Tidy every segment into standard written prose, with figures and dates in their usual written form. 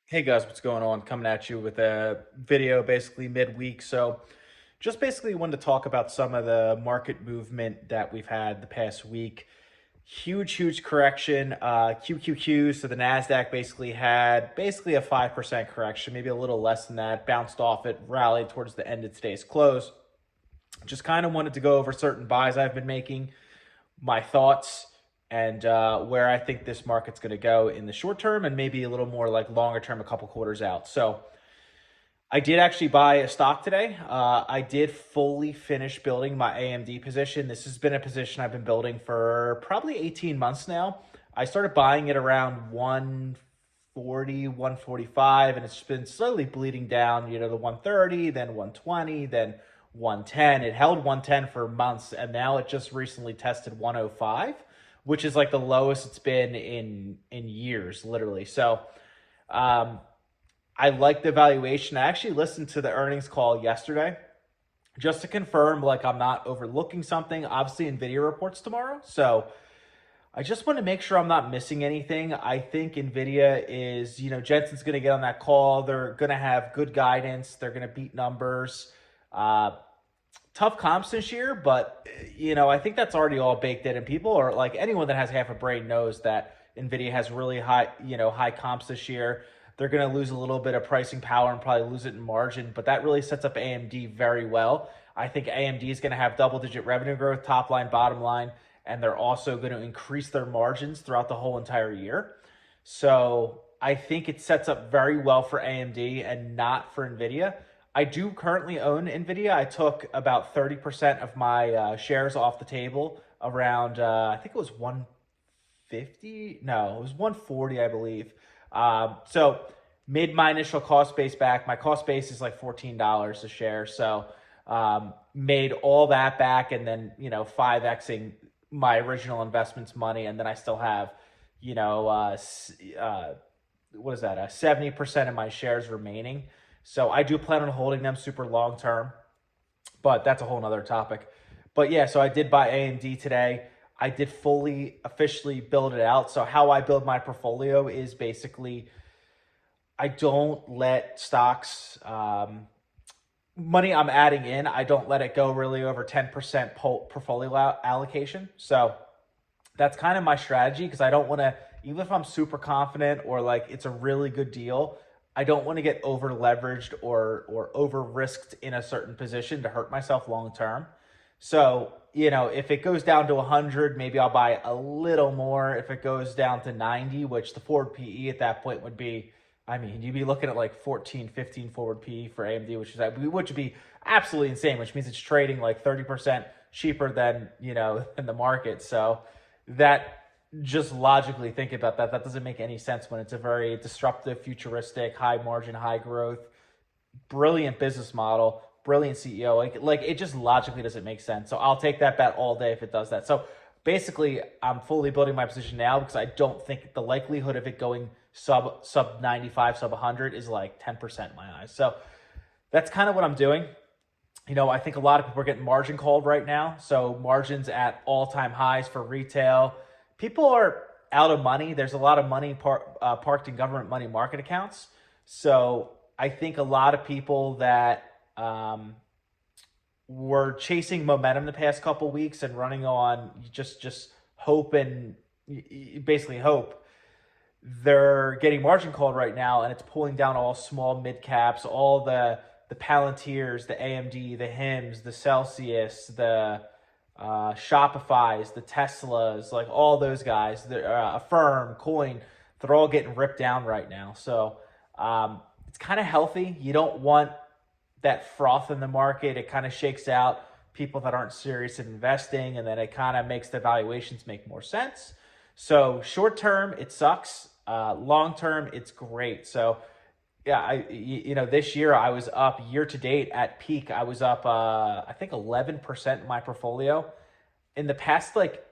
Hey guys, what's going on? Coming at you with a video basically midweek. So, just basically wanted to talk about some of the market movement that we've had the past week. Huge correction. QQQ, so the NASDAQ basically had basically a 5% correction, maybe a little less than that, bounced off it, rallied towards the end of today's close. Just kind of wanted to go over certain buys I've been making, my thoughts, and where I think this market's going to go in the short term and maybe a little more like longer term, a couple quarters out. So I did actually buy a stock today. I did fully finish building my AMD position. This has been a position I've been building for probably 18 months now. I started buying it around 140, 145, and it's been slowly bleeding down, the 130, then 120, then 110. It held 110 for months, and now it just recently tested 105, which is like the lowest it's been in years, literally. So, um, I like the valuation. I actually listened to the earnings call yesterday just to confirm like I'm not overlooking something. Obviously, Nvidia reports tomorrow, so I just want to make sure I'm not missing anything. I think Nvidia is, Jensen's going to get on that call. They're going to have good guidance. They're going to beat numbers. Uh, Tough comps this year, but I think that's already all baked in, and people are like anyone that has half a brain knows that Nvidia has really high comps this year. They're going to lose a little bit of pricing power and probably lose it in margin, but that really sets up AMD very well. I think AMD is going to have double-digit revenue growth, top line, bottom line, and they're also going to increase their margins throughout the whole entire year. So I think it sets up very well for AMD and not for Nvidia. I do currently own Nvidia. I took about 30% of my shares off the table around, I think it was 150. No, it was 140, I believe. So made my initial cost base back. My cost base is like $14 a share. So made all that back and then, 5Xing my original investments money. And then I still have, what is that? 70% of my shares remaining. So I do plan on holding them super long term, but that's a whole nother topic. But yeah, so I did buy AMD today. I did fully officially build it out. So how I build my portfolio is basically I don't let stocks money I'm adding in. I don't let it go really over 10% portfolio allocation. So that's kind of my strategy because I don't want to, even if I'm super confident or like it's a really good deal, I don't want to get over leveraged or over risked in a certain position to hurt myself long term. So, if it goes down to 100, maybe I'll buy a little more. If it goes down to 90, which the forward PE at that point would be, I mean, you'd be looking at like 14, 15 forward PE for AMD, which would be absolutely insane, which means it's trading like 30% cheaper than the market. So that just logically think about that. That doesn't make any sense when it's a very disruptive, futuristic, high margin, high growth, brilliant business model, brilliant CEO. Like it just logically doesn't make sense. So I'll take that bet all day if it does that. So basically, I'm fully building my position now because I don't think the likelihood of it going sub 95, sub 100 is like 10% in my eyes. So that's kind of what I'm doing. I think a lot of people are getting margin called right now. So margins at all-time highs for retail. People are out of money. There's a lot of money parked in government money market accounts. So I think a lot of people that were chasing momentum the past couple weeks and running on just hope and basically hope, they're getting margin called right now, and it's pulling down all small mid caps, all the Palantirs, the AMD, the HIMS, the Celsius, the Shopify's, the Teslas, like all those guys, the Affirm, Coin, they're all getting ripped down right now. So it's kind of healthy. You don't want that froth in the market. It kind of shakes out people that aren't serious in investing, and then it kind of makes the valuations make more sense. So short term, it sucks. Long term, it's great. So yeah, this year I was up year to date at peak. I was up, I think 11% in my portfolio. In the past, like,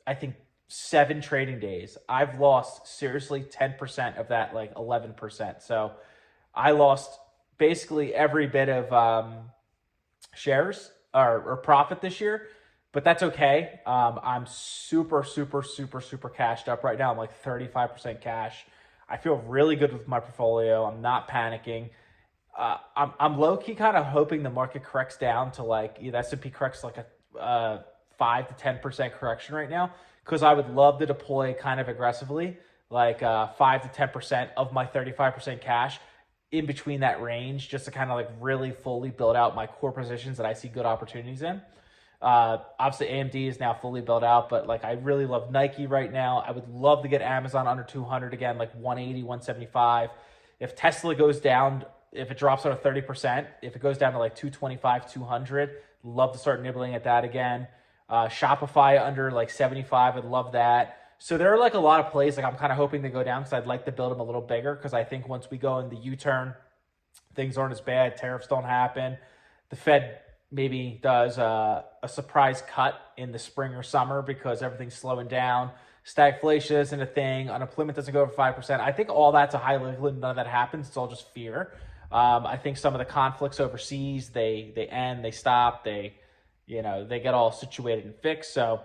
I think 7 trading days, I've lost seriously 10% of that, like 11%. So I lost basically every bit of shares or profit this year, but that's okay. I'm super cashed up right now. I'm like 35% cash. I feel really good with my portfolio. I'm not panicking. I'm low key kind of hoping the market corrects down to like the S&P corrects like a 5 to 10% correction right now, because I would love to deploy kind of aggressively, like 5 to 10% of my 35% cash in between that range, just to kind of like really fully build out my core positions that I see good opportunities in. Obviously AMD is now fully built out, but like I really love Nike right now. I would love to get Amazon under 200 again, like 180, 175. If Tesla goes down, if it drops under 30%, if it goes down to like 225, 200, love to start nibbling at that again. Shopify under like 75, I'd love that. So there are like a lot of plays like I'm kind of hoping to go down, because I'd like to build them a little bigger, because I think once we go in the U-turn, things aren't as bad, tariffs don't happen. The Fed maybe does a surprise cut in the spring or summer because everything's slowing down. Stagflation isn't a thing. Unemployment doesn't go over 5%. I think all that's a high likelihood. None of that happens. It's all just fear. I think some of the conflicts overseas, they end, they stop, they get all situated and fixed. So,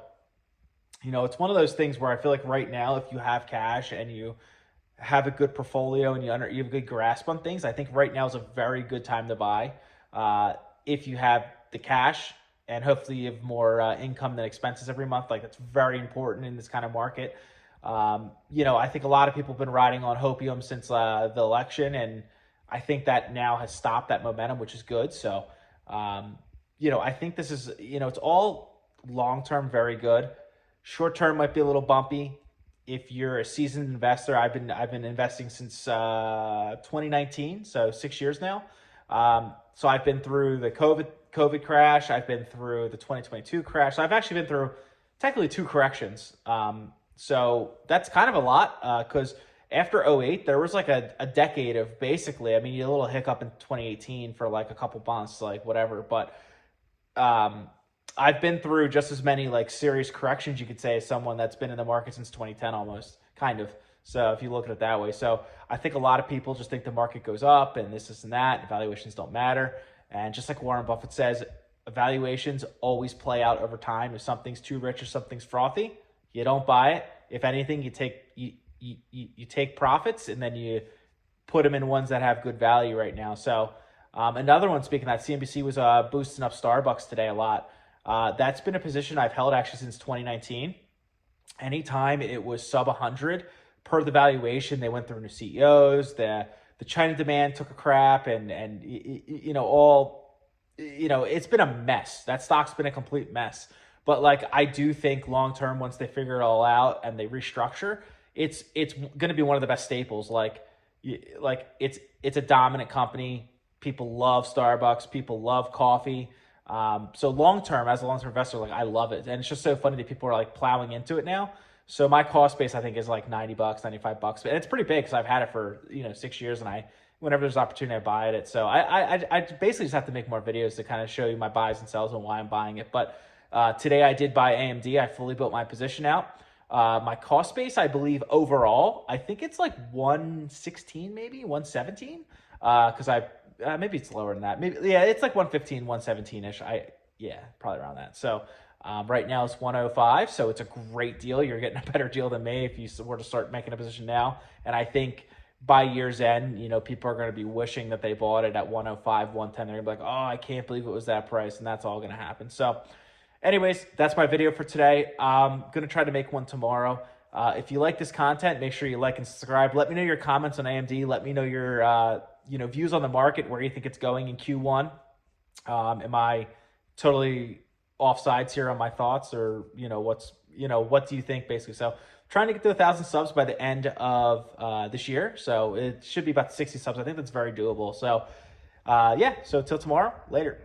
it's one of those things where I feel like right now, if you have cash and you have a good portfolio and you have a good grasp on things, I think right now is a very good time to buy. If you have the cash and hopefully you have more income than expenses every month, like that's very important in this kind of market. I think a lot of people have been riding on hopium since the election, and I think that now has stopped that momentum, which is good. So, I think this is, it's all long-term very good. Short-term might be a little bumpy. If you're a seasoned investor, I've been investing since 2019, so 6 years now. So I've been through the COVID crash. I've been through the 2022 crash. So I've actually been through technically 2 corrections. So that's kind of a lot, because after 2008, there was like a decade of basically, I mean, you had a little hiccup in 2018 for like a couple months, like whatever. But I've been through just as many like serious corrections, you could say, as someone that's been in the market since 2010 almost, kind of. So if you look at it that way. So I think a lot of people just think the market goes up and this and that, and valuations don't matter. And just like Warren Buffett says, valuations always play out over time. If something's too rich or something's frothy, you don't buy it. If anything, you take profits and then you put them in ones that have good value right now. So another one, speaking of that, CNBC was boosting up Starbucks today a lot. That's been a position I've held actually since 2019. Anytime it was sub 100 per the valuation, they went through new CEOs, the China demand took a crap, and it's been a mess. That stock's been a complete mess. But like, I do think long term, once they figure it all out and they restructure, it's going to be one of the best staples. Like it's a dominant company. People love Starbucks. People love coffee. So long term, as a long term investor, like I love it, and it's just so funny that people are like plowing into it now. So my cost base, I think, is like $90, $95, and it's pretty big because I've had it for 6 years, and whenever there's opportunity, I buy it. So I basically just have to make more videos to kind of show you my buys and sells and why I'm buying it. But today I did buy AMD. I fully built my position out. My cost base, I believe overall, I think it's like 116, maybe 117, because maybe it's lower than that. Maybe, yeah, it's like 115, 117-ish. Probably around that. So right now it's 105, so it's a great deal. You're getting a better deal than me if you were to start making a position now. And I think by year's end, people are going to be wishing that they bought it at 105, 110. They're going to be like, oh, I can't believe it was that price, and that's all going to happen. So anyways, that's my video for today. I'm going to try to make one tomorrow. If you like this content, make sure you like and subscribe. Let me know your comments on AMD. Let me know your views on the market, where you think it's going in Q1. Am I totally offsides here on my thoughts, or what do you think, basically? So trying to get to 1,000 subs by the end of this year, so it should be about 60 subs. I think that's very doable. So so till tomorrow, later.